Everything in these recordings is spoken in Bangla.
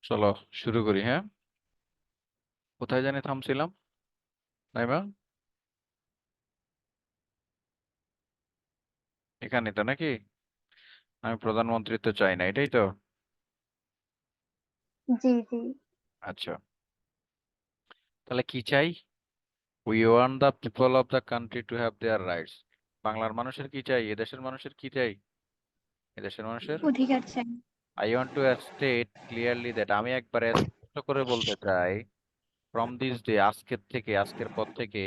চলো শুরু করি। হ্যাঁ, কোথায় জানি থামছিলাম? নাইবা, এখানে তো নাকি? আমি প্রধানমন্ত্রী তো চাই না, এটাই তো। জি জি। আচ্ছা, তাহলে কি চাই? We want the people of the country to have their rights. বাংলার মানুষের কি চাই? এদেশের মানুষের কি চাই? এদেশের মানুষের অধিকার চাই। I want to state clearly that, আমি একবারে স্পষ্ট করে বলতে চাই, ফ্রম দিস ডে, আজকের পর থেকে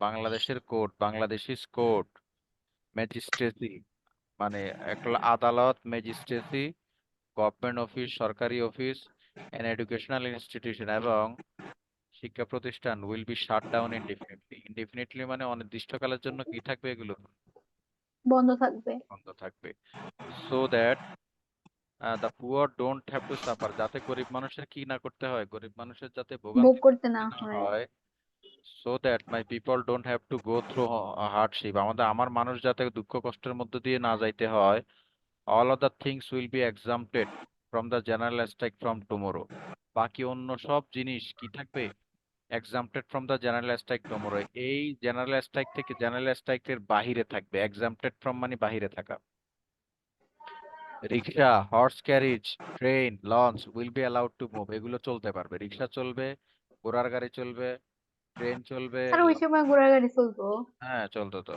বাংলাদেশের কোর্ট, বাংলাদেশি কোর্ট, ম্যাজিস্ট্রেসি, মানে একটা আদালত, ম্যাজিস্ট্রেসি, গভর্নমেন্ট অফিস, সরকারি অফিস, এন্ড এডুকেশনাল ইনস্টিটিউশন এবং শিক্ষা প্রতিষ্ঠান will be shut down indefinitely. Indefinitely মানে অনির্দিষ্টকালের জন্য কি থাকবে? এগুলো বন্ধ থাকবে। বন্ধ থাকবে। So that the poor don't have to suffer, যাতে গরিব মানুষের কি না করতে হয়, গরিব মানুষের যাতে ভোগ ভোগান্তি করতে না না হয়। হয়। So that my people don't have to go through hardship, আমার মানুষ যাতে দুঃখ কষ্টের মধ্য দিয়ে না যাইতে হয়। All other things will be exempted from the general strike from tomorrow. বাকি অন্য সব জিনিস কি থাকবে? exempted from the general strike tomorrow। এই জেনারেল স্ট্রাইক থেকে, জেনারেল স্ট্রাইকের বাহিরে থাকবে। exempted from মানে বাহিরে থাকা। Rickshaw, horse carriage, train, launch will be allowed to move, এগুলো চলতে পারবে। রিক্সা চলবে, ঘোড়ার গাড়ি চলবে, ট্রেন চলবে, স্যার ওই সময় ঘোড়াগাড়ি চলতো। হ্যাঁ চলতো তো।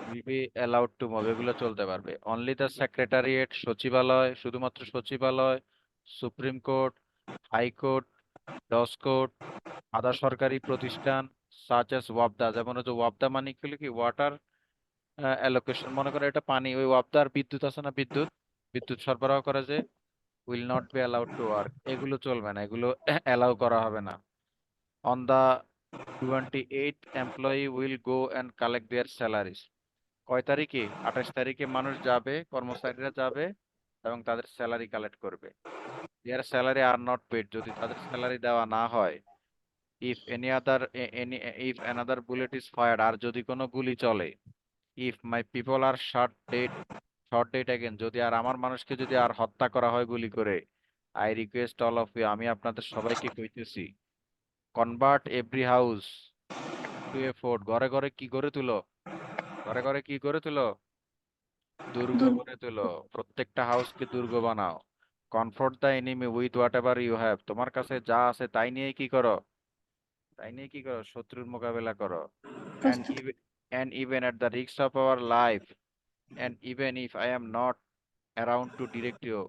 Will be allowed to move, এগুলো চলতে পারবে। অনলি দ্য সেক্রেটারিয়েট, সচিবালয়, শুধুমাত্র সচিবালয়, সুপ্রিম কোর্ট, হাইকোর্ট, জজ কোর্ট, আধা সরকারি প্রতিষ্ঠান, সাচ এস ওয়াপদা, যেমন হচ্ছে ওয়াপদা মানে কি ওয়াটার অ্যালোকেশন, মনে করো এটা পানি, ওই ওয়াপদার বিদ্যুৎ আছে না, বিদ্যুৎ, বিদ্যুৎ সরবরাহ করে যে, will not be allowed to work, এগুলো চলবে না, এগুলো অ্যালাউ করা হবে না। On the 28 employee will go and collect their salaries, কয় তারিখে? 28 তারিখে মানুষ যাবে, কর্মচারীরা যাবে এবং তাদের স্যালারি কালেক্ট করবে। Their salary are not paid, যদি তাদের স্যালারি দেওয়া না হয়। If any other any if another bullet is fired, আর যদি কোনো গুলি চলে। If my people are shot dead again, যদি আর আমার মানুষকে যদি আর হত্যা করা হয় গুলি করে। I request all of you, আমি আপনাদের সবাইকে কইতেছি, convert every house to a fort, ঘরে ঘরে কি করে তুলো? ঘরে ঘরে কি করে তুলো? দুর্গ দুর্গ। গড়ে তোলো। প্রত্যেকটা হাউসকে দুর্গ বানাও। Confront the enemy with whatever you have, তোমার কাছে যা আছে তাই নিয়ে কি করো? তাই নিয়ে কি করো? শত্রুর মোকাবেলা করো। and প্রস্তুত। even and even at the risk of our life, and even if I am not around to direct you,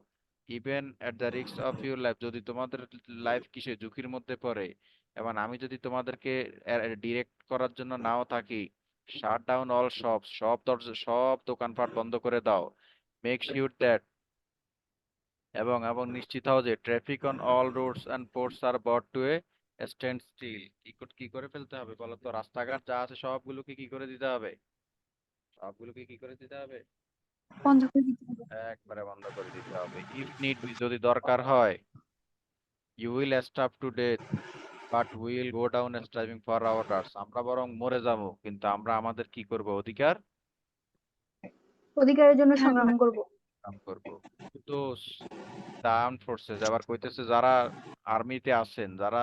even at the risk of your life, যদি তোমাদের লাইফ কিসে ঝুঁকির মধ্যে পড়ে এবং আমি যদি তোমাদেরকে ডিরেক্ট করার জন্য নাও থাকি, শাট ডাউন অল শপ, সব দরজা, সব দোকানপাট বন্ধ করে দাও। মেক শিওর দ্যাট, এবং এবং নিশ্চিত হও যে traffic on all roads and ports are brought to a standstill. কি করে ফেলতে হবে বলো তো? রাস্তাঘাট যা আছে সবগুলোকে কি করে দিতে হবে? সবগুলোকে কি করে দিতে হবে? বন্ধ করে দিতে হবে। একবারে বন্ধ করে দিতে হবে। ইফ নিড বি, যদি দরকার হয়, you will starve to death but will go down striving for our rights, আমরা বরং মরে যাব কিন্তু আমরা আমাদের কি করব? অধিকার অধিকারের জন্য সংগ্রাম করব। কাম করব। তো আর্ম ফোর্সেস আবার কইতেছে, যারা আর্মিতে আছেন, যারা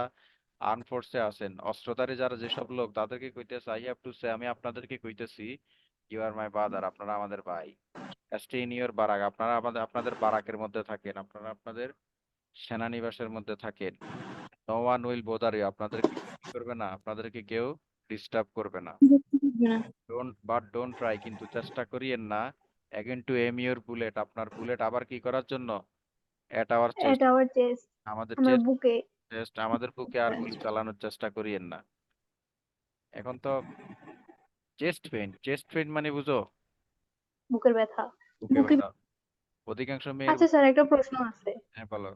আর্ম ফোর্সে আছেন, অস্ত্রধারী যারা, যেসব লোক, তাদেরকে কইতেছে, আই হ্যাভ টু সে, আমি আপনাদেরকে কইতেছি, ইউ আর মাই ব্রাদার, আপনারা আমাদের ভাই। স্টে ইন ইউর বারাক, আপনারা আপনাদের বারাকের মধ্যে থাকেন, আপনারা আপনাদের সেনানিবাসের মধ্যে থাকেন। No one will bother you, আপনাদেরকে কেউ কি করবে না, আপনাদেরকে কেউ ডিস্টার্ব করবে না। বিরক্ত করবে না। ডোন্ট ট্রাই, কিন্তু চেষ্টা করিয়েন না, again two am your bullet, আপনার বুলেট আবার কি করার জন্য? এট আওয়ার চেস্ট, এটা আবার চেস্ট। আমাদের আমার চেস্ট, বুকে। আমাদের বুকে আর গুলি চালানোর চেষ্টা করিয়েন না। এখন তো চেস্ট পেইন মানে বুঝো? বুকের ব্যথা। বুকে বুকে। ব্যথা। অধিকাংশ মেয়ের আচ্ছা স্যার, একটা প্রশ্ন আছে। হ্যাঁ বলো।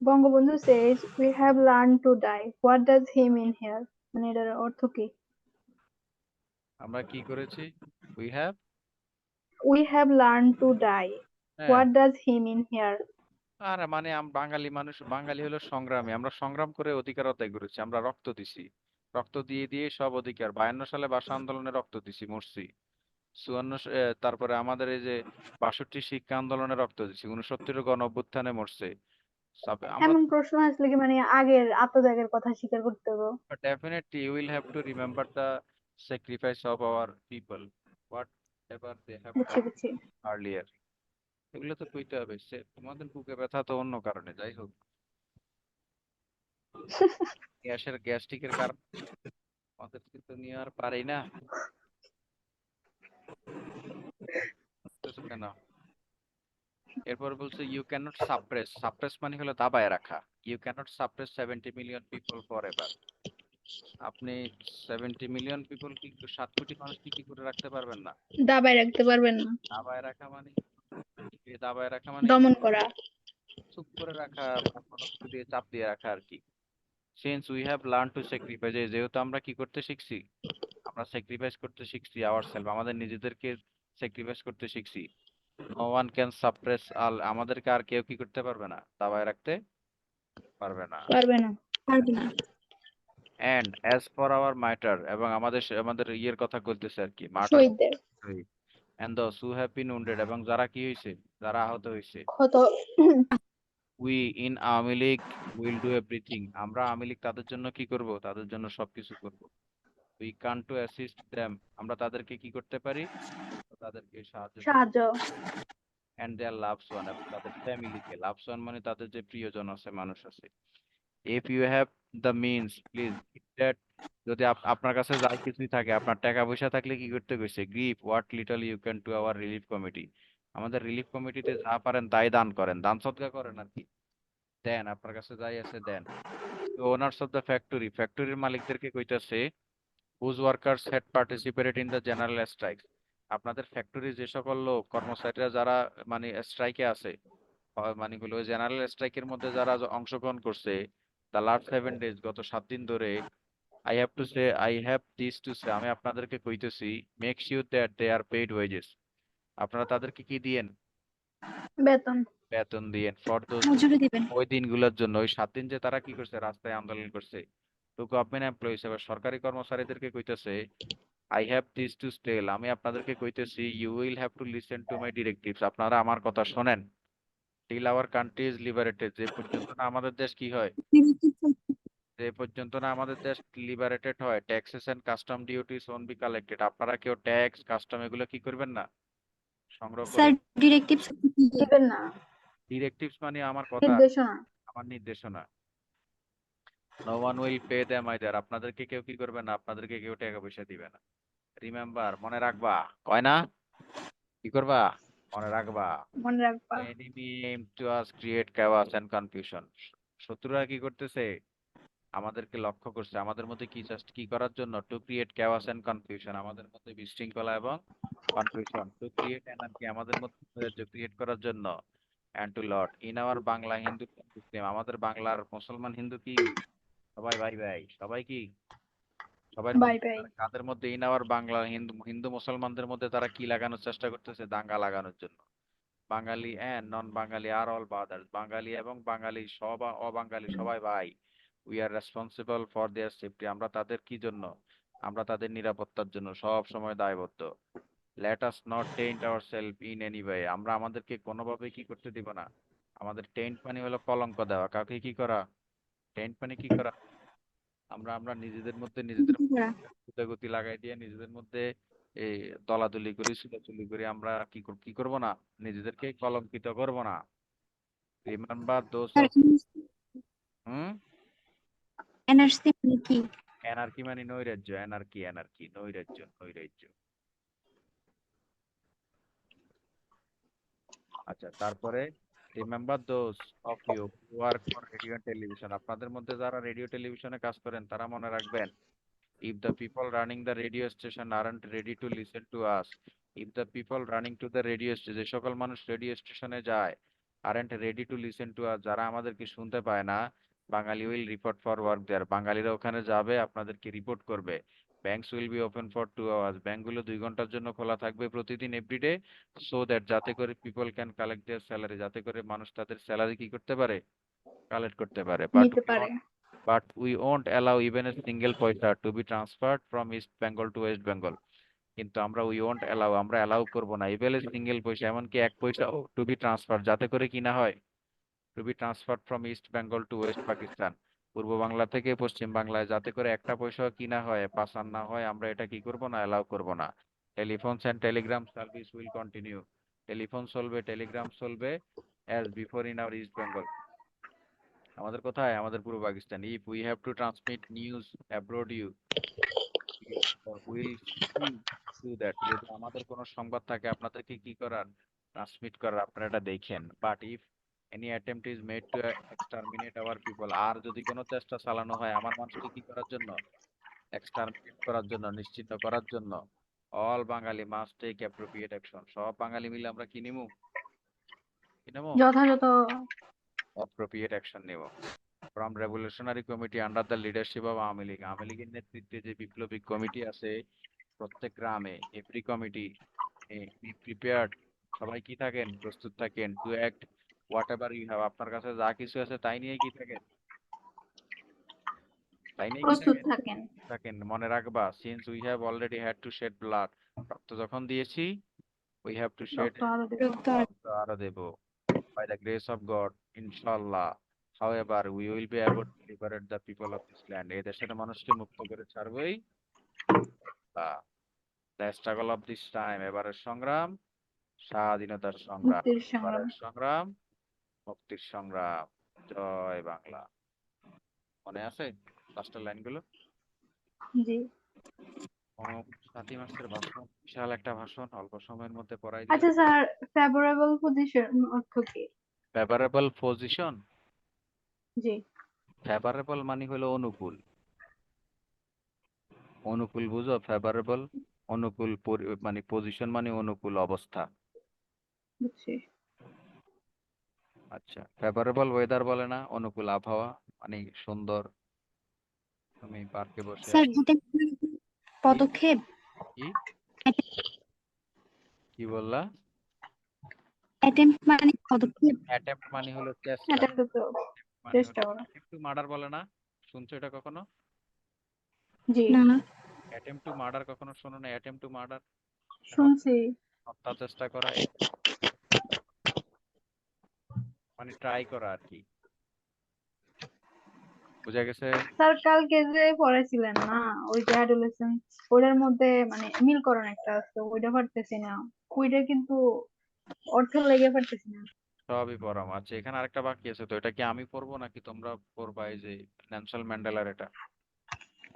Bangabandhu says we have learned to die, what does he mean here? মানে এটার অর্থ কি? আমরা কি করেছি? We have, We have learned to die, হ্যাঁ, what does he mean here? আর মানে বাঙালি মানুষ, বাঙালি হলো সংগ্রামী, আমরা সংগ্রাম করে অধিকার আদায় করেছি, আমরা রক্ত দিছি। রক্ত দিয়ে দিয়ে সব অধিকার, 52 সালে ভাষা আন্দোলনে রক্ত দিছি, মরছি। তারপরে আমাদের এই যে 62 শিক্ষা আন্দোলনে রক্ত দিছি, 69 গণ অভ্যুত্থানে মরছে। আমরা এমন প্রশ্ন আসলে কি মানে আগের আত্মত্যাগের কথা স্বীকার করতে হবে? definitely you will have to remember the sacrifice of our people, whatever they have বুঝছি done বুঝছি। earlier. এগুলো তো কইতে হবে, সে তোমাদের বুকে ব্যথা তো অন্য কারণে, যাই হোক গ্যাস্ট্রিকের কারণ আমাদের কিন্তু নিয়ে আর পারি না। বুঝতেছো কেন? এরপর বলছে ইউ ক্যানট সাপ্রেস, সাপ্রেস মানে হলো দাবায় রাখা। You cannot suppress 70 million people for ever. আপনি 70 মিলিয়ন পিপল কি, 7 কোটি মানুষ কি করে রাখতে পারবেন না? দাবায় রাখতে পারবেন না। দাবায় রাখা মানে দাবায় রাখা মানে দমন করা। চুপ করে রাখা বা কোনো কিছু দিয়ে চাপ দিয়ে রাখা আর কি। Since we have learn to sacrifice, যেহেতু আমরা কি করতে শিখছি, আমরা স্যাক্রিফাইস করতে শিখছি আওয়ারসেলফ, আমাদের নিজেদেরকে স্যাক্রিফাইস করতে শিখছি। নো ওয়ান ক্যান সাপ্রেস আল, আমাদেরকে আর কেউ কি করতে পারবে না, দাবায় রাখতে পারবে না। পারবে না। পারবে না। And as for our matter, এবং আমাদের ইয়ের কথা বলতেছে আর কি, মার্টার। শহীদদের and those who have been wounded, এবং যারা কি হয়েছে, যারা আহত হয়েছে। ক্ষত। We in Awami League will do everything, আমরা আওয়ামী লীগ তাদের জন্য কি করব, তাদের জন্য সবকিছু করব। উই কান টু অ্যাসিস্ট দেম, আমরা তাদেরকে কি করতে পারি, তাদেরকে সাহায্য করতে। সাহায্য। এন্ড দেয়ার লাভস ওয়ান, এবং তাদের ফ্যামিলিকে, লাভস ওয়ান মানে তাদের যে প্রিয়জন আছে, মানুষ আছে। If you have the means please that, যদি আপনার কাছে যাই কিছুই থাকে, আপনার টাকা পয়সা থাকলে কি করতে গেছে, give what little you can to our relief committee, আমাদের রিলিফ কমিটিতে যা পারেন তাই দান করেন, দান সদকা করেন আর কি, দেন, আপনার কাছে যাই আছে দেন। ওনার্স অফ দ্য ফ্যাক্টরি, ফ্যাক্টরির মালিকদেরকে কইতাছে whose workers had participated in the general strike, আপনাদের ফ্যাক্টরি যে সকল লোক কর্মচারীরা যারা মানে স্ট্রাইকে আছে, মানে হলো জেনারেল স্ট্রাইকের মধ্যে যারা অংশগ্রহণ করছে, দ্য লাস্ট 7 ডেজ, গত 7 দিন ধরে, I have this to say, আমি আপনাদেরকে কইতেছি, make sure that they are paid wages, আপনারা তাদেরকে কি দিয়েন, বেতন। বেতন দিয়েন, ফর দোজ, মজুরি দিবেন। ওই দিনগুলোর জন্য, ওই 7 দিন যে তারা কি করছে, রাস্তায় আন্দোলন করছে। তো গভর্নমেন্ট এমপ্লয়িজ, এবার সরকারি কর্মচারীদেরকে কইতেছে, I have this to tell, আমি আপনাদেরকে কইতেছি, you will have to listen to my directives, আপনারা আমার কথা শোনেন। Till our country is liberated, যে পর্যন্ত না আমাদের দেশ কি হয়, যে পর্যন্ত না আমাদের দেশ লিবারেটেড হয়, taxes and custom duties won't be collected, আপনারা কেউ ট্যাক্স কাস্টম এগুলো কি করবেন না, সংগ্রহ করে। স্যার ডিরেক্টিভস দিবেন না। ডিরেক্টিভস মানে আমার কথা, নির্দেশনা। আমার নির্দেশনা। No one will pay them either, আপনাদেরকে কেউ কি করবে না, আপনাদেরকে কেউ টাকা পয়সা দিবে না। রিমেম্বার, মনে রাখবা, কয় না, কি করবা, মনে রাখবা। মনে রাখবা। Enemy aim to us create chaos and confusion, শত্রুরা কি করতেছে, আমাদেরকে লক্ষ্য করছে, আমাদের মধ্যে কি জাস্ট কি করার জন্য, to create chaos and confusion, আমাদের মধ্যে বিশৃঙ্খলা এবং কনফিউশন, টু ক্রিয়েট এনার্কি, আমাদের মধ্যে ক্রিয়েট করার জন্য, and to loot in our Bangla Hindu Muslim, আমাদের বাংলার মুসলমান হিন্দু কি সবাই ভাই ভাই, সবাই কি, সবার বাই মধ্যে বাই। তাদের মধ্যে ইন আওয়ার বাংলা হিন্দু হিন্দু মুসলমানদের মধ্যে তারা কি লাগানোর চেষ্টা করতেছে, দাঙ্গা লাগানোর জন্য। Bangali and non Bangali are all brothers, বাঙালি এবং বাঙালি সব, অবাঙালি সবাই ভাই। We are responsible for their safety, আমরা তাদের কি জন্য, আমরা তাদের নিরাপত্তার জন্য সব সময় দায়বদ্ধ। Let us not tent our self in any way, আমরা আমাদেরকে কোনোভাবে কি করতে দিব না, আমাদের টেন্ট মানে হলো কলঙ্ক দেওয়া, কাউকে কি করা, টেন্ট মানে কি করা, আমরা আমরা নিজেদের মধ্যে নিজেদের গতি লাগাই দিয়ে নিজেদের মধ্যে এই দলাদলি করি, ছিলাচুলি করি, আমরা কি করব না, নিজেদেরকে কলঙ্কিত করব না। Remember those of, hmm, NRC মানে কি? এনার্কি মানে নৈরাজ্য, এনার্কি নৈরাজ্য, নৈরাজ্য। আচ্ছা, তারপরে remember those of you who work for radio and television, আপনাদের মধ্যে যারা রেডিও টেলিভিশনে কাজ করেন তারা মনে রাখবেন, if the people running the radio station aren't ready to listen to us, if the people running to the radio station, যে সকল মানুষ রেডিও স্টেশনে যায়, aren't ready to listen to us, যারা আমাদেরকে শুনতে পায় না, বাঙালি will report for work there, বাঙালিরা ওখানে যাবে আপনাদেরকে রিপোর্ট করবে। Banks will be open for 2 hours, ব্যাংকগুলো 2 ঘন্টার জন্য খোলা থাকবে প্রতিদিন, এভরিডে, সো দ্যাট, যাতে করে people can collect their salary, যাতে করে মানুষ তাদের স্যালারি কি করতে পারে, কালেক্ট করতে পারে। নিতে পারে। But we won't allow even a single পয়সা to be transferred from East Bengal to West Bengal, কিন্তু আমরা we won't allow, আমরা allow করব না ইভেন সিঙ্গেল পয়সা, এমনকি 1 পয়সা টু বি ট্রান্সফার, যাতে করে কি না হয়, to be transfer from East Bengal to West Pakistan. পূর্ব বাংলা থেকে পশ্চিম বাংলায় যাতে করে একটা পয়সাও কিনা হয়, পাচার না হয়, আমরা এটা কি করব না, অ্যালাউ করব না। Telephones and telegram service will continue. Telephone চলবে, টেলিগ্রাম চলবে as before in our east Bengal. আমাদের কোথায়? আমাদের পূর্ব Pakistan. If we have to transmit news abroad you will see to that. যদি আমাদের কোনো সংবাদ থাকে আপনাদেরকে কি করার, ট্রান্সমিট করার, আপনারা এটা দেখেন। But if any attempt is made to exterminate our people, আর যদি কোনো চেষ্টা চালানো হয় আমার মানুষকে কি করার জন্য, এক্সটারমিনেট করার জন্য, নিশ্চিহ্ন করার জন্য, অল বাঙালি মাস্ট টেক অ্যাপ্রোপ্রিয়েট অ্যাকশন। সব বাঙালি মিলে আমরা কি নিমু, কি নেবো, যথাযথ। অ্যাপ্রোপ্রিয়েট অ্যাকশন নেব। From revolutionary committee under the leadership of Awami League. Awami লীগের নেতৃত্বে যে বিপ্লবী কমিটি আছে প্রত্যেক গ্রামে, এভরি কমিটি বি প্রিপেয়ার্ড, সবাই কি থাকেন, প্রস্তুত থাকেন, to act whatever you have, আপনার কাছে যা কিছু আছে তাই নিয়ে কি থাকেন, তাই নিয়ে কি প্রস্তুত থাকেন, থাকেন। থাকেন। মনে রাখবা, since we have already had to shed blood, রক্ত যখন দিয়েছি, উই হ্যাভ টু শেড, রক্ত আরো দেব। রক্ত রক্ত আরো দেব। by the grace of God, inshallah. However, we will be able to liberate the people of this land. এই দেশের মানুষকে মুক্ত করে ছাড়বই। The struggle of this time, এবারের সংগ্রাম স্বাধীনতার সংগ্রাম, মুক্তির সংগ্রাম। এবারের সংগ্রাম মুক্তির সংগ্রাম। জয় বাংলা। মনে আছে লাস্টের লাইনগুলো? জি। কোনো 7ই মার্চের ভাষণ, বিশাল একটা ভাষণ, অল্প সময়ের মধ্যে পড়াই দিলাম। আচ্ছা স্যার, ফেভারেবল পজিশন অর্থ কি? ফেভারেবল পজিশন, জি। ফেভারেবল মানে হলো অনুকূল। অনুকূল বুঝো? ফেভারেবল অনুকূল মানে পজিশন মানে অনুকূল অবস্থা। বুঝছি। আচ্ছা, ফেভারেবল ওয়েদার বলে না, অনুকূল আবহাওয়া মানে সুন্দর, তুমি পার্কে বসে স্যার আছো। এটা কি কি পদক্ষেপ? কি কি বললা? অ্যাটেম্প মানে পদক্ষেপ? অ্যাটেম্প্ট মানে হলো চেষ্টা, এটা তো মানে চেষ্টা হলো করা। অ্যাটেম্প্ট টু মার্ডার বলে না, শুনছো এটা কখনো? জি, না। অ্যাটেম্প্ট টু মার্ডার কখনো শোনো না? অ্যাটেম্প্ট টু মার্ডার শুনছি। হত্যা চেষ্টা করা, মানে ট্রাই করা আর কি। বুঝা গেছে? স্যার কালকে যে পড়াইছিলেন না, ওই যে অ্যাডোলেসেন্স, ওটার মধ্যে মানে মিলকরণ একটা আছে, ওইটা পারতেছি না। ওইটা কিন্তু অর্থ লেগে পারতেছি না। সবই পড়াম। আচ্ছা, এখানে আরেকটা বাকি আছে, তো এটা কি আমি পড়বো নাকি তোমরা পড়বা? এই যে নেলসন ম্যান্ডেলার, এটা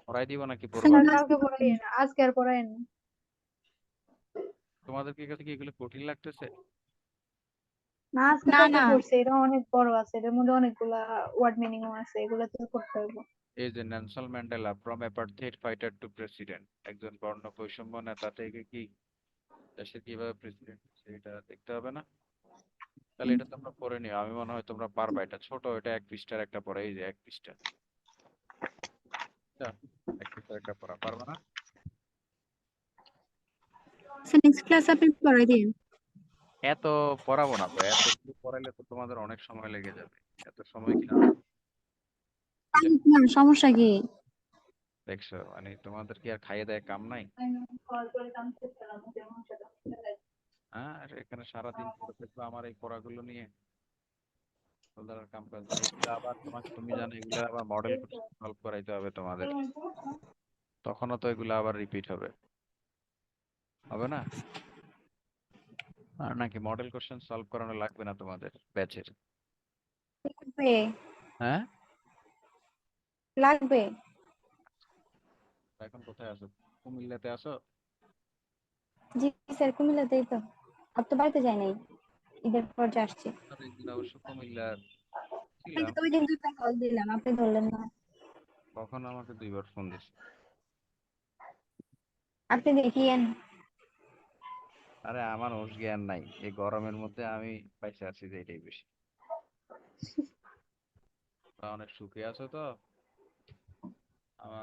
পড়াই দিব নাকি পড়বা? স্যার কালকে পড়াইয়েন, আজকে আর পড়াইয়েন না। তোমাদের কি কাছে কি এগুলো কঠিন লাগতেছে? না, আজকে তো না একটা না পড়ছে, এটা অনেক বড় আছে, এটার মধ্যে অনেকগুলা ওয়ার্ড মিনিংও আছে, এগুলো তো করতে হবে। এই যে Nelson Mandela from apartheid fighter to president, একজন বর্ণ বৈষম্য নেতা থেকে কি দেশের কিভাবে প্রেসিডেন্ট, সেটা দেখতে হবে না? তাহলে এটা তোমরা পড়ে নিও, আমি মনে হয় তোমরা পারবা। এটা ছোট, এটা 1 পৃষ্ঠার একটা পড়া, এই যে 1 পৃষ্ঠা, আচ্ছা, 1 পৃষ্ঠার একটা পড়া, পারবা না? স্যার নেক্সট ক্লাস আপনি পড়াই দিন। এত পড়াবো না তো, এত পড়াইলে তো তোমাদের অনেক সময় লেগে যাবে। এত সময় কি না? না সমস্যা কি? দেখছো, মানে তোমাদের কি আর খাইয়ে দেয় কাম নাই? হ্যাঁ, আর এখানে সারাদিন পড়ে থাকবে আমার এই পড়াগুলো নিয়ে, ওদের আর কাম কাজ নেই। এগুলো আবার তোমাকে, তুমি জানো এগুলো আবার মডেল কোশ্চেন সলভ করাইতে হবে তোমাদের, তখনও তো এগুলো আবার রিপিট হবে, হবে না? আর নাকি মডেল কোশ্চেন সলভ করানো লাগবে না তোমাদের ব্যাচের? লাগবে। হ্যাঁ, লাগবে। এখন কোথায় আছো? কুমিল্লাতে আছো? জি স্যার, কুমিল্লাতেই তো। আর তো বাড়িতে যাই নাই, ঈদের পর যে আসছি। আর একদিন অবশ্য কুমিল্লার আপনাকে ছিলাম। তো ওই দিন দুটো কল দিলাম, আপনি ধরলেন না। কখন আমাকে 2বার ফোন দিছে? আপনি দেখিয়েন। আরে আমার হুঁশ জ্ঞান নাই, এই গরমের মধ্যে আমি পাইছে আছি যে এটাই বেশি। তা অনেক সুখে আছো তো?